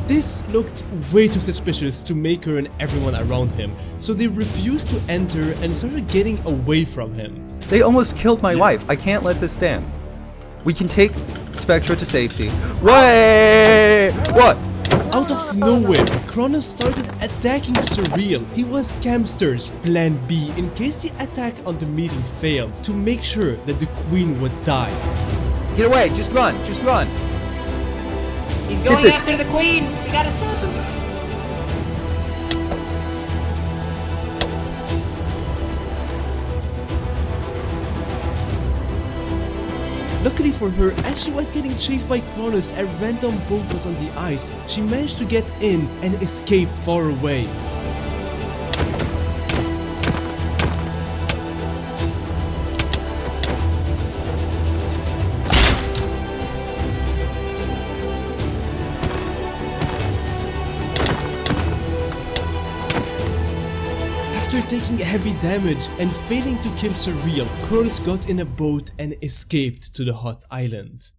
This looked way too suspicious to Maker and everyone around him, so they refused to enter and started getting away from him. They almost killed my wife. I can't let this stand. We can take Spectra to safety. Wait! What? Out of nowhere, Cronus started attacking Surreal. He was Camster's plan B in case the attack on the meeting failed, to make sure that the queen would die. Get away! Just run! He's going after the queen! We gotta stop him! Luckily for her, as she was getting chased by Cronus, a random boat was on the ice. She managed to get in and escape far away. After taking heavy damage and failing to kill Surreal, Cronus got in a boat and escaped to the Hot Island.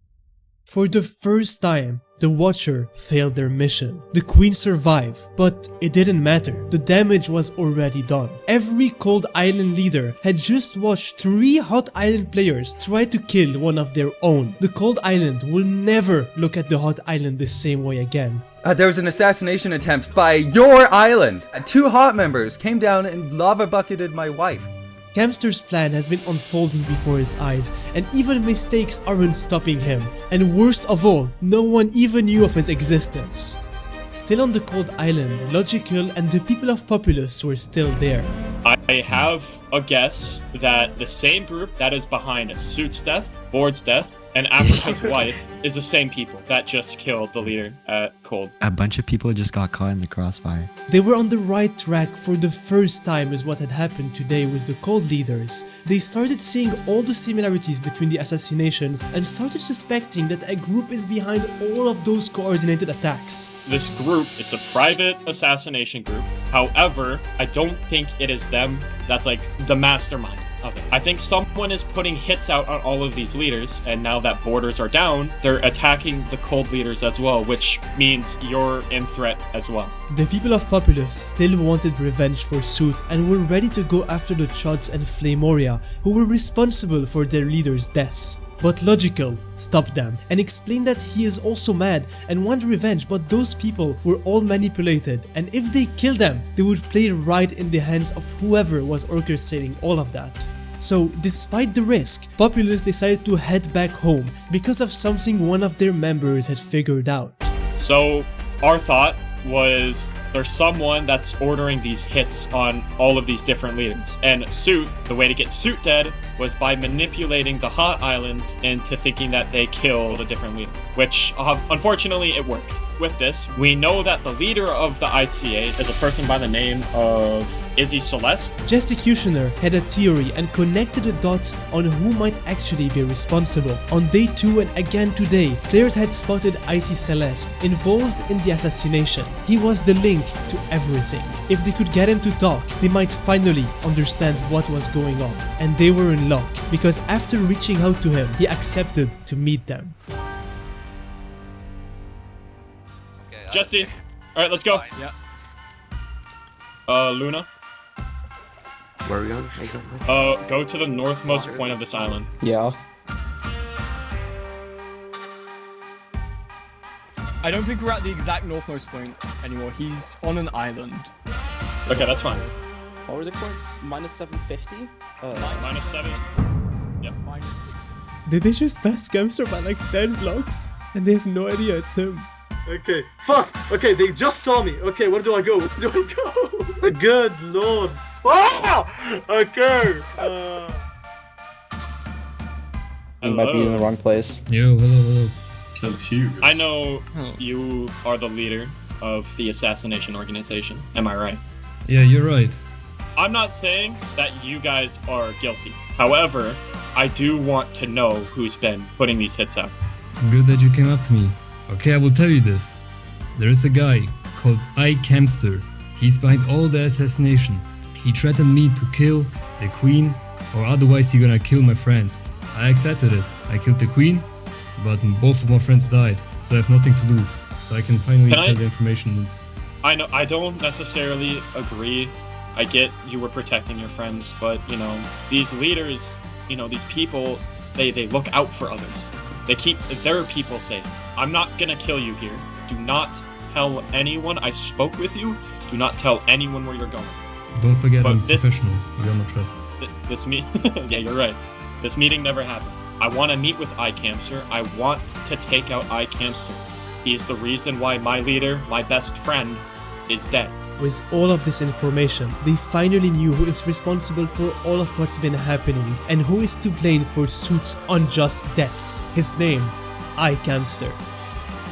For the first time, The Watcher failed their mission. The Queen survived, but it didn't matter. The damage was already done. Every Cold Island leader had just watched 3 Hot Island players try to kill one of their own. The Cold Island will never look at the Hot Island the same way again. There was an assassination attempt by your island. 2 Hot members came down and lava bucketed my wife. Camster's plan has been unfolding before his eyes, and even mistakes aren't stopping him. And worst of all, no one even knew of his existence. Still on the Cold Island, Logical and the people of Populous were still there. I have a guess that the same group that is behind Suit's death, Board's death, and Africa's wife is the same people that just killed the leader at Cold. A bunch of people just got caught in the crossfire. They were on the right track for the first time is what had happened today with the Cold leaders. They started seeing all the similarities between the assassinations and started suspecting that a group is behind all of those coordinated attacks. This group, it's a private assassination group. However, I don't think it is them that's like the mastermind of it. I think someone is putting hits out on all of these leaders, and now that borders are down, they're attacking the Cold leaders as well, which means you're in threat as well. The people of Populous still wanted revenge for Suit and were ready to go after the Chods and Flamoria, who were responsible for their leaders' deaths. But Logical stopped them and explained that he is also mad and wanted revenge, but those people were all manipulated, and if they killed them, they would play right in the hands of whoever was orchestrating all of that. So, despite the risk, Populous decided to head back home because of something one of their members had figured out. So, our thought was there's someone that's ordering these hits on all of these different leaders. And Suit, the way to get Suit dead was by manipulating the Hot Island into thinking that they killed a different leader, which unfortunately it worked. With this, we know that the leader of the ICA is a person by the name of Izzy Celeste. Gesticutioner had a theory and connected the dots on who might actually be responsible. On day 2 and again today, players had spotted Icy Celeste involved in the assassination. He was the link to everything. If they could get him to talk, they might finally understand what was going on. And they were in luck, because after reaching out to him, he accepted to meet them. Jesse, alright, let's go. Yeah. Luna? Where are we on? Exactly. Go to the northmost point of this island. Yeah. I don't think we're at the exact northmost point anymore. He's on an island. Okay, that's fine. What were the points? Minus 750? Minus 7. Yep. Minus 6. Did they just pass Camster by like 10 blocks? And they have no idea it's him. Okay, fuck! Okay, they just saw me. Okay, where do I go? Where do I go? Good lord. Ah! Okay. You might be in the wrong place. Yo, hello. I know you are the leader of the assassination organization. Am I right? Yeah, you're right. I'm not saying that you guys are guilty. However, I do want to know who's been putting these hits out. Good that you came up to me. Okay, I will tell you this. There is a guy called Camster. He's behind all the assassination. He threatened me to kill the queen, or otherwise he's gonna kill my friends. I accepted it. I killed the queen, but both of my friends died, so I have nothing to lose. So I can finally tell the information needs. I know I don't necessarily agree. I get you were protecting your friends, but you know, these leaders, you know, these people, they look out for others. They keep their people safe. I'm not gonna kill you here. Do not tell anyone I spoke with you. Do not tell anyone where you're going. Don't forget I'm professional. You got my trust. Yeah, you're right. This meeting never happened. I want to meet with iCamster. I want to take out iCamster. He's the reason why my leader, my best friend, is dead. With all of this information, they finally knew who is responsible for all of what's been happening and who is to blame for Suit's unjust deaths. His name, iCamster.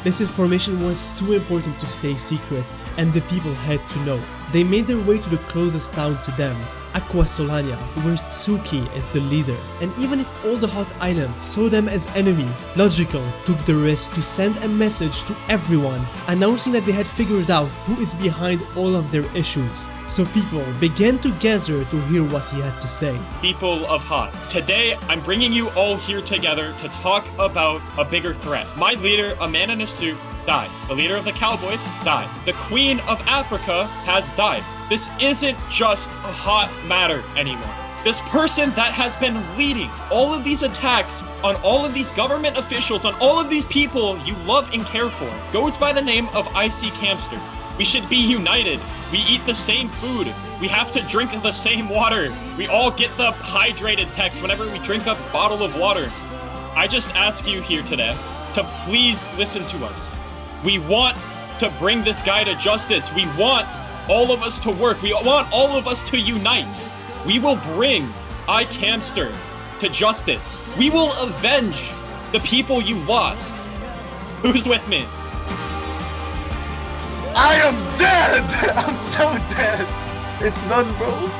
This information was too important to stay secret, and the people had to know. They made their way to the closest town to them, Aqua Solania, where Tsuki is the leader. And even if all the Hot Island saw them as enemies, Logical took the risk to send a message to everyone announcing that they had figured out who is behind all of their issues. So people began to gather to hear what he had to say. People of Hot, today I'm bringing you all here together to talk about a bigger threat. My leader, a man in a suit, died. The leader of the Cowboys died. The Queen of Africa has died. This isn't just a hot matter anymore. This person that has been leading all of these attacks on all of these government officials, on all of these people you love and care for, goes by the name of IC Campster. We should be united. We eat the same food. We have to drink the same water. We all get the hydrated text whenever we drink a bottle of water. I just ask you here today to please listen to us. We want to bring this guy to justice. We want all of us to work. We want all of us to unite. We will bring iCamster to justice. We will avenge the people you lost. Who's with me? I am dead! I'm so dead! It's done, bro.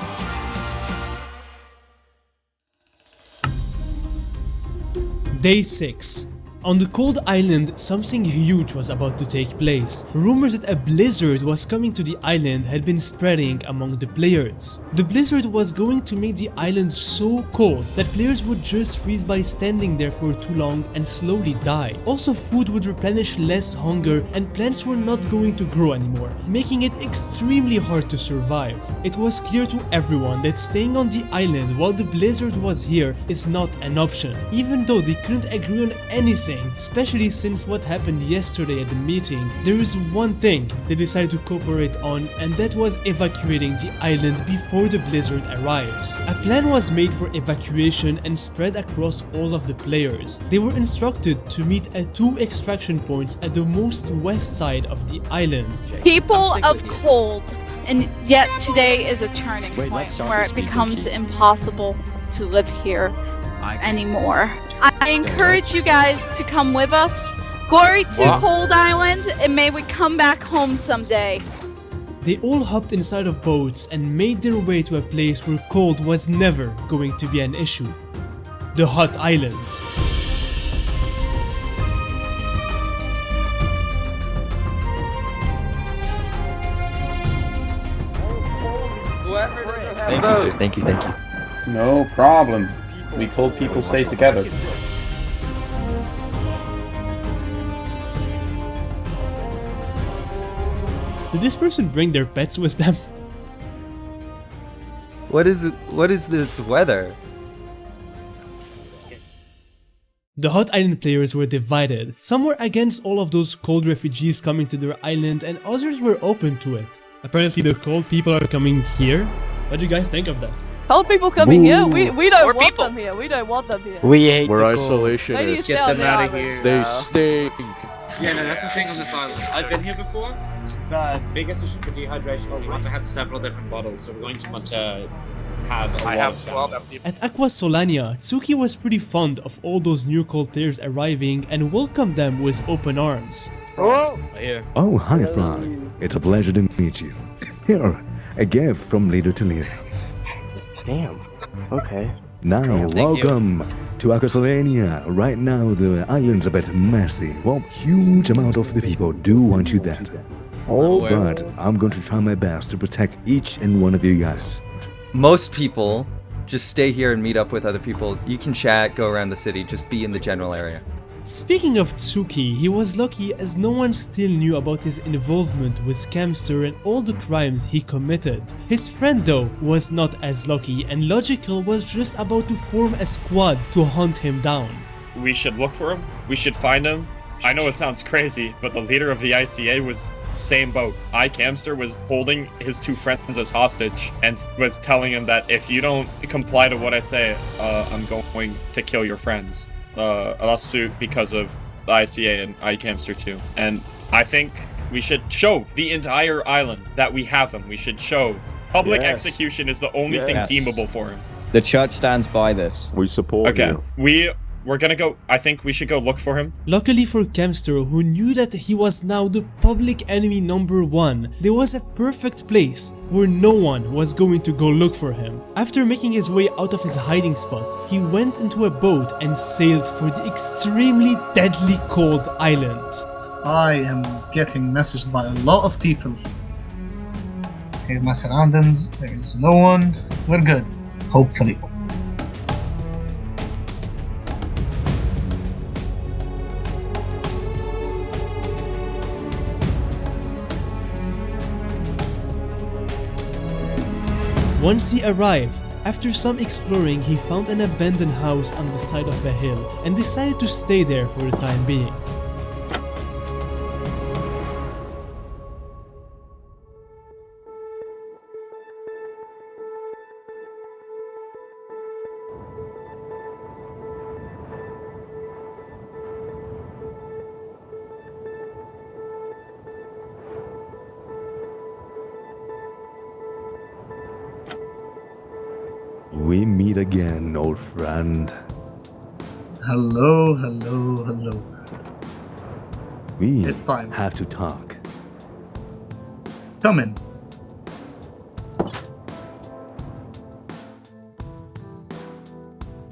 Day 6. On the cold island, something huge was about to take place. Rumors that a blizzard was coming to the island had been spreading among the players. The blizzard was going to make the island so cold that players would just freeze by standing there for too long and slowly die. Also, food would replenish less hunger and plants were not going to grow anymore, making it extremely hard to survive. It was clear to everyone that staying on the island while the blizzard was here is not an option, even though they couldn't agree on anything. Especially since what happened yesterday at the meeting, there is one thing they decided to cooperate on, and that was evacuating the island before the blizzard arrives. A plan was made for evacuation and spread across all of the players. They were instructed to meet at 2 extraction points at the most west side of the island. People of cold, and yet today is a turning point where it becomes impossible to live here anymore. I encourage you guys to come with us. Glory to Cold Island, and may we come back home someday. They all hopped inside of boats and made their way to a place where cold was never going to be an issue. The Hot Island. Thank you, sir. Thank you, thank you. No problem. We cold people stay together. Did this person bring their pets with them? What is this weather? The Hot Island players were divided. Some were against all of those cold refugees coming to their island and others were open to it. Apparently the cold people are coming here. What do you guys think of that? Cold people coming here? We don't want them here. We don't want them here. We're isolationists. Get them out of here. They stink. Yeah, no, that's the thing on this island. I've been here before. The biggest issue for dehydration is you want to have several different bottles, so we're going to want to have a lot of 12 At Aqua Solania, Tsuki was pretty fond of all those new cold players arriving and welcomed them with open arms. Oh, Oh, hi, Frog. It's a pleasure to meet you. Here, a gift from leader to leader. Damn. Okay. Now, welcome to Aqua Solania. Right now, the island's a bit messy. Well, huge amount of the people do want you dead. But I'm going to try my best to protect each and one of you guys. Most people just stay here and meet up with other people. You can chat, go around the city, just be in the general area. Speaking of Tsuki, he was lucky as no one still knew about his involvement with Scamster and all the crimes he committed. His friend though was not as lucky, and Logical was just about to form a squad to hunt him down. We should look for him. We should find him. I know it sounds crazy, but the leader of the ICA was same boat. iCamster was holding his 2 friends as hostage and was telling him that if you don't comply to what I say, I'm going to kill your friends. A lawsuit because of the ICA and iCamster too. And I think we should show the entire island that we have him. We should show public execution is the only thing deemable for him. The church stands by this. We support you. We're gonna go. I think we should go look for him. Luckily for Camster, who knew that he was now the public enemy #1, there was a perfect place where no one was going to go look for him. After making his way out of his hiding spot, he went into a boat and sailed for the extremely deadly cold island. I am getting messaged by a lot of people. Here's my surroundings. There is no one. We're good. Hopefully. Once he arrived, after some exploring, he found an abandoned house on the side of a hill and decided to stay there for the time being. We meet again, old friend. Hello, hello, hello. We It's time. have to talk. Come in.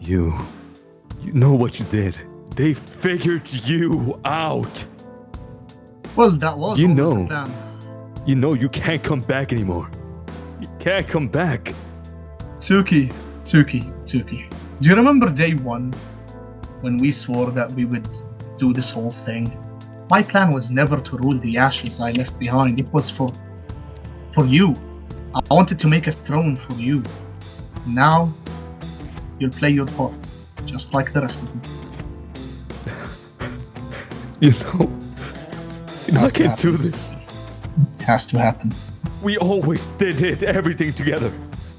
You know what you did. They figured you out. Well, that was You always know. the plan. You know you can't come back anymore. You can't come back. Tsuki. Do you remember day one when we swore that we would do this whole thing? My plan was never to rule the ashes I left behind. It was for you. I wanted to make a throne for you. Now, you'll play your part, just like the rest of them. You know I can't do this. It has to happen. We always did it, everything together.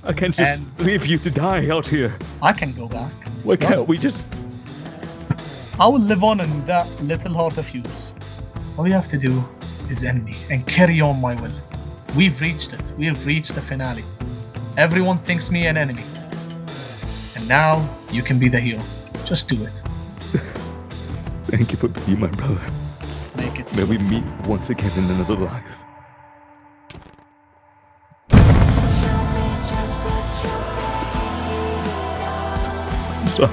I can't just leave you to die out here. I can go back. Why can't we just... I will live on in that little heart of yours. All you have to do is end me and carry on my will. We've reached it. We have reached the finale. Everyone thinks me an enemy. And now you can be the hero. Just do it. Thank you for being my brother. Make it May we meet once again in another life. Sorry.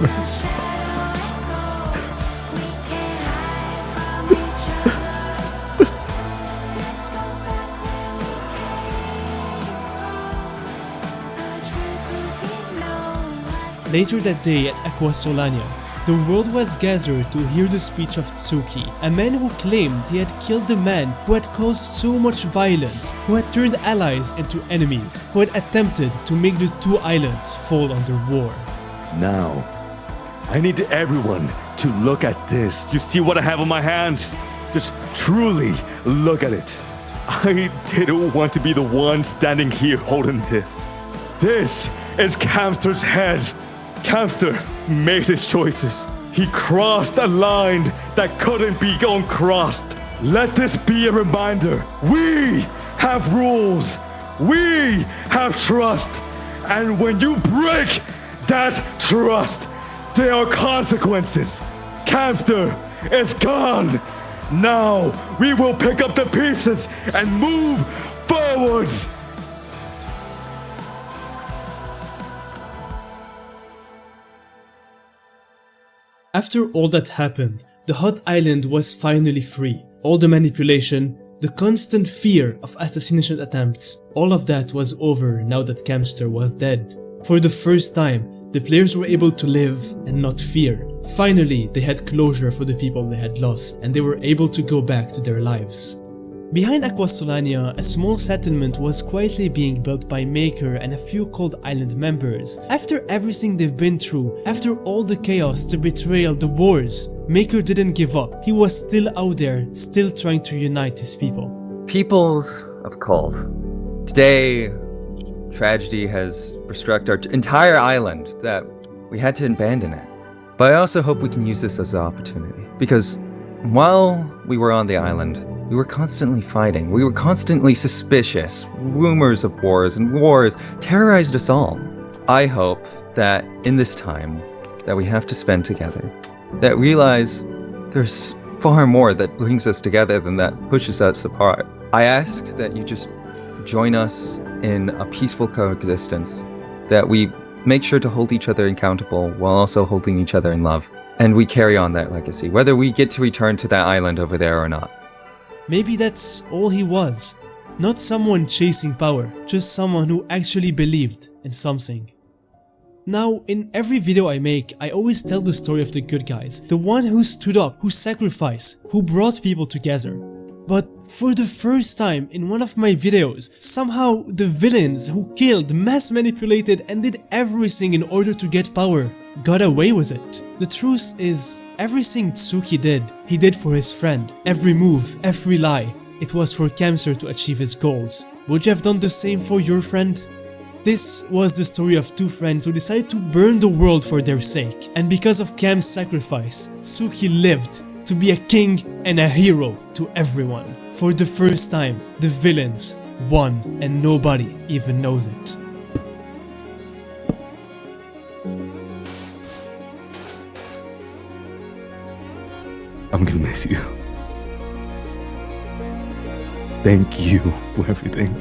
Later that day at Aquasolania, the world was gathered to hear the speech of Tsuki, a man who claimed he had killed the man who had caused so much violence, who had turned allies into enemies, who had attempted to make the two islands fall under war. Now, I need everyone to look at this. You see what I have on my hand? Just truly look at it. I didn't want to be the one standing here holding this. This is Camster's head. Camster made his choices. He crossed a line that couldn't be uncrossed. Let this be a reminder. We have rules. We have trust. And when you break that trust, there are consequences. Camster is gone. Now we will pick up the pieces and move forwards. After all that happened, the hot island was finally free. All the manipulation, the constant fear of assassination attempts, all of that was over now that Camster was dead. For the first time, the players were able to live and not fear. Finally, they had closure for the people they had lost, and they were able to go back to their lives. Behind Aquasolania, a small settlement was quietly being built by Maker and a few Cold Island members. After everything they've been through, after all the chaos, the betrayal, the wars, Maker didn't give up. He was still out there, still trying to unite his people. Peoples of Cold. Today, tragedy has struck our entire island that we had to abandon it. But I also hope we can use this as an opportunity, because while we were on the island, we were constantly fighting. We were constantly suspicious. Rumors of wars and wars terrorized us all. I hope that in this time that we have to spend together, that realize there's far more that brings us together than that pushes us apart. I ask that you just join us in a peaceful coexistence, that we make sure to hold each other accountable while also holding each other in love. And we carry on that legacy, whether we get to return to that island over there or not. Maybe that's all he was. Not someone chasing power, just someone who actually believed in something. Now, in every video I make, I always tell the story of the good guys, the one who stood up, who sacrificed, who brought people together. But for the first time in one of my videos, somehow the villains who killed, mass manipulated and did everything in order to get power got away with it. The truth is, everything Tsuki did, he did for his friend. Every move, every lie, it was for Kamser to achieve his goals. Would you have done the same for your friend? This was the story of two friends who decided to burn the world for their sake. And because of Cam's sacrifice, Tsuki lived to be a king and a hero to everyone. For the first time, the villains won and nobody even knows it. I'm gonna miss you. Thank you for everything.